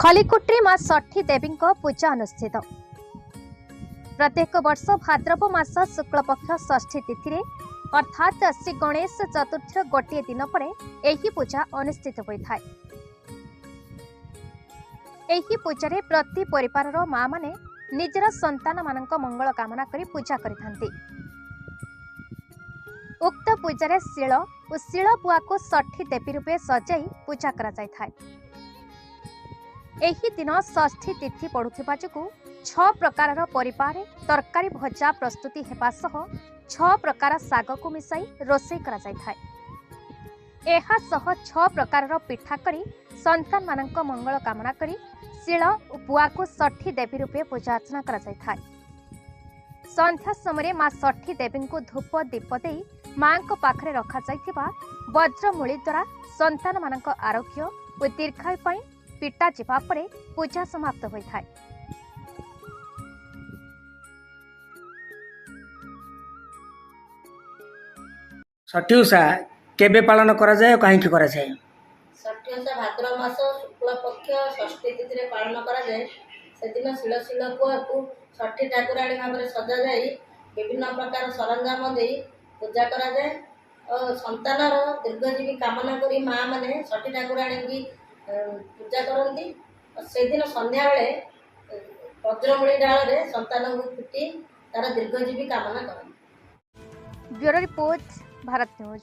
खलिकोट्री मां षठी देवी पूजा अनुष्ठित। प्रत्येक वर्ष भाद्रव मास शुक्ल पक्ष षठी तिथि अर्थात श्री गणेश चतुर्थी गोटे दिन पर यही पूजा अनुष्ठित होता है। यही पूजा प्रति परिवार माँ माने निजर संतान मानक मंगल कामना करी पूजा करिथांती। उक्त पूजा शिल और शिल बुआ को षठी देवी रूपे सजाई पूजा करा जाय थाए। एही दिन षठी तिथि पड़ुथिबा जोगु 6 प्रकार परिवार तरकारी भजा प्रस्तुति हेबा सह 6 प्रकार साग को मिसाई रोषेई करा जाय थाए। एहा सह 6 प्रकार पिठा करी संतान मानक मंगल कामना करी शिल और बुआ को षठी देवी रूपे पूजा अर्चना करा जाय थाए। संध्या समय मां षठी देवी को धूप दीप दे मां को पाखरे रखा जायथिबा वज्रमूली द्वारा संतान मानक आरोग्य और दीर्घायु पई पिटा जिबा परे पूजा समाप्त होई थाए। षठी ओषा केबे पालन करा जाए और काहेकि करा जाए? षठी ओषा भाद्रव मास शुक्ल पक्ष षठी तिथि पालन करा जाए। से दिन शिल शिल बुआ को षठी ठाकुराणी भाव में सजा जाए विभिन्न प्रकार सरंजाम दे पूजा करा जाए और संतानर दीर्घजीवी कामना करी माँ माने षठी ठाकुराणी की पूजा करती। से दिन संध्या बेले वज्रमूली डाल रे संतान को फुटी तार दीर्घजीवी कामना करती। Bureau report, Bharat news.